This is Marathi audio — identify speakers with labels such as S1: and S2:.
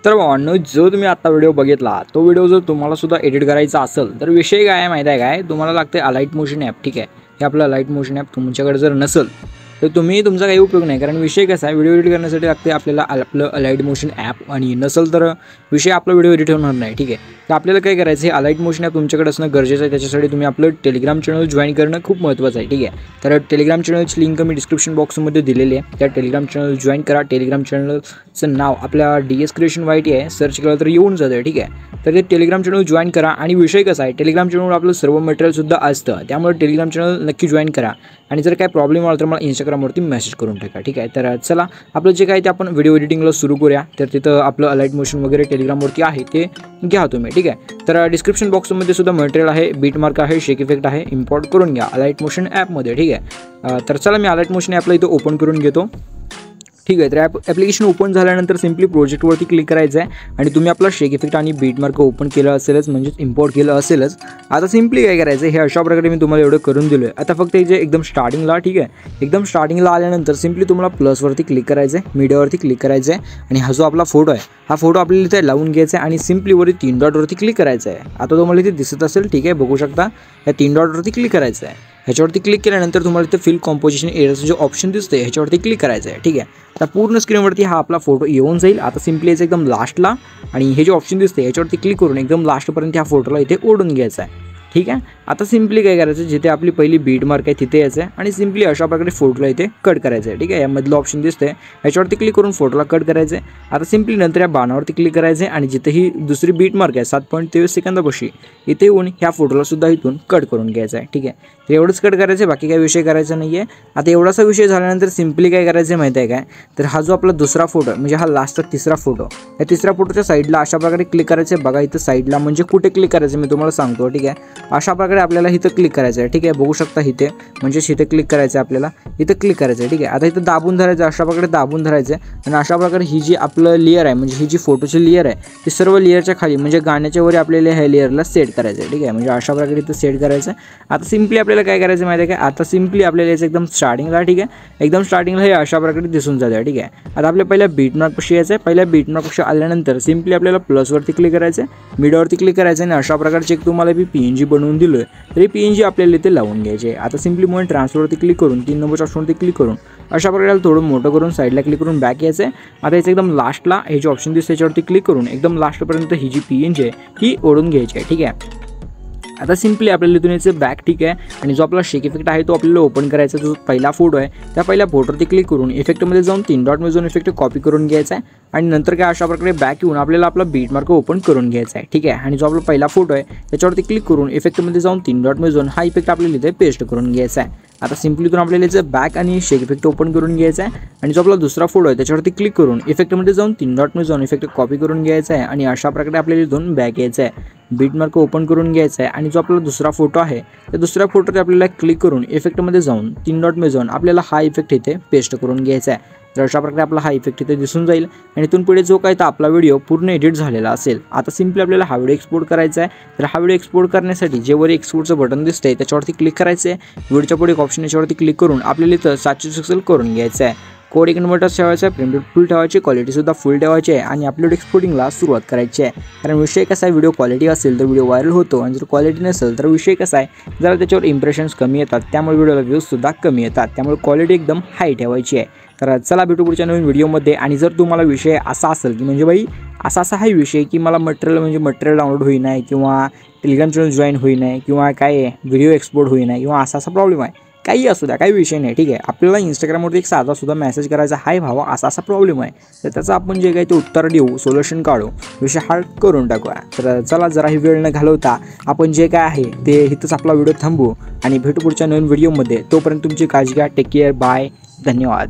S1: तर भावांनो, जो तुम्ही आता व्हिडिओ बघितला तो व्हिडिओ जर तुम्हाला सुद्धा एडिट करायचा असेल तर विषय काय आहे माहिती आहे काय, तुम्हाला लागते अलाइट मोशन ॲप. ठीक आहे, हे आपलं अलाइट मोशन ॲप तुमच्याकडे जर नसेल तर तुमचा काही उपयोग नाही. कारण विषय कसा आहे, व्हिडिओ एडिट करण्यासाठी लागते आपल्याला आपलं अलाइट मोशन ॲप, आणि नसेल तर विषय आपला व्हिडिओ एडिट होणार नाही. ठीक आहे, तर आपल्याला काय करायचं, हे अलाइट मोशन ॲप तुमच्याकडे असणं गरजेचं आहे. त्याच्यासाठी तुम्ही आपलं टेलिग्राम चॅनल जॉईन करणं खूप महत्त्वाचं आहे. ठीक आहे, तर टेलिग्राम चॅनलची लिंक मी डिस्क्रिप्शन बॉक्समध्ये दिलेली आहे. त्या टेलिग्राम चॅनल जॉईन करा. टेलिग्राम चॅनलचं नाव आपल्या DS क्रिएशन YT आहे, सर्च केलं तर येऊन जातं. ठीक आहे, तर ते टेलिग्राम चॅनल जॉईन करा. आणि विषय कसा आहे, टेलिग्राम चॅनलवर आपलं सर्व मटेरियलसुद्धा असतं, त्यामुळे टेलिग्राम चॅनल नक्की जॉईन करा. आणि जर काय प्रॉब्लेम आला तर मला इंस्टाग्रामवरती मेसेज करून टाका. ठीक आहे, तर चला आपलं जे काय ते आपण व्हिडिओ एडिटिंगला सुरू करूया. तर तिथं आपलं अलाइट मोशन वगैरे टेलिग्रामवरती आहे, ते घ्या तुम्ही. ठीक आहे, तर डिस्क्रिप्शन बॉक्समध्ये सुद्धा मटेरियल आहे, बीट मार्क आहे, शेक इफेक्ट आहे, इम्पोर्ट करून घ्या अलाइट मोशन ॲपमध्ये. ठीक आहे, तर चला मी अलाइट मोशन ॲपला इथं ओपन करून घेतो. ठीक आहे, तर ॲप्लिकेशन ओपन झाल्यानंतर सिम्पली प्रोजेक्टवरती क्लिक करायचं आहे. आणि तुम्ही आपला शेक इफेक्ट आणि बीट मार्क ओपन केलं असेलच, म्हणजेच इम्पोर्ट केलं असेलच. आता सिम्पली काय करायचं, हे अशा प्रकारे मी तुम्हाला एवढं करून दिलो आहे. आता फक्त जे एकदम स्टार्टिंगला, ठीक आहे, एकदम स्टार्टिंगला आल्यानंतर सिम्पली तुम्हाला प्लसवरती क्लिक करायचं आहे, मीडियावरती क्लिक करायचं आहे. आणि हा जो आपला फोटो आहे, हा फोटो आपल्याला इथे लावून घ्यायचा आहे. आणि सिम्पली वरती 3 डॉटवरती क्लिक करायचं आहे. आता तुम्हाला इथे दिसत असेल, ठीक आहे, बघू शकता, या 3 डॉटवरती क्लिक करायचं आहे. ह्याच्यावरती क्लिक केल्यानंतर तुम्हाला इथे फिल कॉम्पोजिशन एरियाचं जे ऑप्शन दिसतं ह्याच्यावरती क्लिक करायचं आहे. ठीक आहे, आता पूर्ण स्क्रीनवरती हा आपला फोटो येऊन जाईल. आता सिम्पली याचं एकदम लास्टला आणि हे जे ऑप्शन दिसते ह्याच्यावरती क्लिक करून एकदम लास्टपर्यंत ह्या फोटोला इथे ओढून घ्यायचा आहे. ठीक आहे, आता सिम्पली काय करायचं, जिथे आपली पहिली बीट मार्क आहे तिथे यायचं आहे आणि सिम्पली अशा प्रकारे फोटोला इथे कट करायचं आहे. ठीक आहे, यामधलं ऑप्शन दिसतंय ह्याच्यावरती क्लिक करून फोटोला कट करायचं आहे. आता सिम्पली नंतर या बाणावरती क्लिक करायचं आहे आणि जिथे ही दुसरी बीट मार्क आहे 7.23 सेकंदापाशी इथे येऊन ह्या फोटोला सुद्धा इथून कट करून घ्यायचं आहे. ठीक आहे, तर एवढंच कट करायचं आहे, बाकी काही विषय करायचा नाही आहे. आता एवढासा विषय झाल्यानंतर सिम्पली काय करायचं माहिती आहे काय, तर हा जो आपला दुसरा फोटो म्हणजे हा लास्टचा तिसरा फोटो, या तिसऱ्या फोटोच्या साईडला अशा प्रकारे क्लिक करायचं आहे. बघा इथं साईडला, म्हणजे कुठे क्लिक करायचं मी तुम्हाला सांगतो. ठीक आहे, अशा प्रकारे आपल्याला इथं क्लिक करायचं आहे. ठीक आहे, बघू शकता इथे, म्हणजे इथे क्लिक करायचं आहे, आपल्याला इथं क्लिक करायचं आहे. ठीक आहे, आता इथं दाबून धरायचं, अशा प्रकारे दाबून धरायचं आहे. आणि अशा प्रकारे ही जी आपलं लेअर आहे, म्हणजे ही जी फोटोची लेअर आहे ती सर्व लेअरच्या खाली म्हणजे गाण्याच्या वर आपल्याला ह्या लेअरला सेट करायचं आहे. ठीक आहे, म्हणजे अशा प्रकारे इथं सेट करायचं आहे. आता सिम्पली आपल्याला काय करायचं माहिती आहे काय, आता सिम्पली आपल्याला याचं एकदम स्टार्टिंगला, ठीक आहे, एकदम स्टार्टिंगला हे अशा प्रकारे दिसून जातं. ठीक आहे, आता आपल्या पहिल्या बीट मार्कपाशी यायचं आहे. पहिल्या बीट मार्कपाशी आल्यानंतर सिम्पली आपल्याला प्लसवरती क्लिक करायचं आहे, मीडियावरती क्लिक करायचं आहे. आणि अशा प्रकारचे एक तुम्हाला मी PNG बनवून दिलो आहे, तर PNG आपल्याला इथे लावून घ्यायचे. आता सिम्पली म्हणून ट्रान्सफरवरती क्लिक करून 3 नंबरच्या ऑप्शनवरती क्लिक करून अशा प्रकारे थोडं मोठं करून साईडला क्लिक करून बॅक यायचं आहे. आता याचं एकदम लास्टला हे जे ऑप्शन दिसते त्याच्यावरती क्लिक करून एकदम लास्टपर्यंत ही जी PNG आहे ही ओढून घ्यायची आहे. ठीक आहे, आता सिम्पली आपल्याला इथून याचं बॅक, ठीक आहे, आणि जो आपला शेक इफेक्ट आहे तो आपल्याला ओपन करायचा. जो पहिला फोटो आहे त्या पहिल्या फोटोवरती क्लिक करून इफेक्टमध्ये जाऊन 3 डॉटमध्ये जाऊन इफेक्ट कॉपी करून घ्यायचा आहे. आणि नंतर काय अशा प्रकारे बॅक येऊन आपल्याला आपला बीट मार्क ओपन करून घ्यायचा आहे. ठीक आहे, आणि जो आपला पहिला फोटो आहे त्याच्यावरती क्लिक करून इफेक्टमध्ये जाऊन 3 डॉटमध्ये जाऊन हा इफेक्ट आपल्याला इथे पेस्ट करून घ्यायचा आहे. आता सिम्पली इथून आपल्याला याचं बॅक आणि शेक इफेक्ट ओपन करून घ्यायचा आहे. आणि जो आपला दुसरा फोटो आहे त्याच्यावरती क्लिक करून इफेक्टमध्ये जाऊन 3 डॉटमध्ये जाऊन इफेक्ट कॉपी करून घ्यायचा आहे. आणि अशा प्रकारे आपल्याला इथून बॅक यायचं आहे, बीट मार्क ओपन करून घ्यायचा आहे. आणि जो आपला दुसरा फोटो आहे त्या दुसऱ्या फोटोवर आपल्याला क्लिक करून इफेक्टमध्ये जाऊन 3 डॉटमध्ये जाऊन आपल्याला हा इफेक्ट इथे पेस्ट करून घ्यायचा आहे. तर अशा प्रकारे आपला हा इफेक्ट इथे दिसून जाईल. आणि इथून पुढे जो काय तर आपला व्हिडिओ पूर्ण एडिट झालेला असेल. आता सिम्पली आपल्याला हा व्हिडिओ एक्सपोर्ट करायचा आहे. तर हा व्हिडिओ एक्सपोर्ट करण्यासाठी जे वर एक्सपोर्टचं बटन दिसतंय त्याच्यावरती क्लिक करायचं आहे. व्हिडिओच्या पुढे एक ऑप्शन याच्यावरती क्लिक करून आपल्याला इथं 700 पिक्सल करून घ्यायचं आहे. कोड 1 नंबर ठेवायचा आहे, प्रिंट फुल ठेवायची, क्वालिटीसुद्धा फुल ठेवायची आहे. आणि अपलोड एक्सपोर्टिंगला सुरुवात करायची आहे. कारण विषय कसा आहे, व्हिडिओ क्वालिटी असेल तर व्हिडिओ व्हायरल होतो, आणि जर क्वालिटी नसेल तर विषय कसा आहे, जरा त्याच्यावर इम्प्रेशन्स कमी येतात, त्यामुळे व्हिडिओला व्ह्यूजसुद्धा कमी येतात. त्यामुळे क्वालिटी एकदम हाय ठेवायची आहे. तर चला भेटू पुढच्या नवीन व्हिडिओमध्ये. आणि जर तुम्हाला विषय असा असेल की म्हणजे बाई असा हा विषय की मला मटेरियल डाउनलोड होई नाही, किंवा टेलिग्राम चॅनल जॉईन होई नाही, किंवा काय व्हिडिओ एक्सपोर्ट होई नाही, किंवा असा प्रॉब्लेम आहे, काही असू द्या, काही विषय नाही. ठीक आहे, आपल्याला इंस्टाग्रामवरती एक साधासुद्धा मेसेज करायचा, हाय भावा असा प्रॉब्लेम आहे, तर त्याचं आपण जे काही ते उत्तर देऊ, सोल्युशन काढू, विषय हार्ड करून टाकूया. तर चला जरा ही वेळ न घालवता आपण जे काय आहे ते इथंच आपला व्हिडिओ थांबू आणि भेटू पुढच्या नवीन व्हिडिओमध्ये. तोपर्यंत तुमची काळजी घ्या. टेक केअर, बाय, धन्यवाद.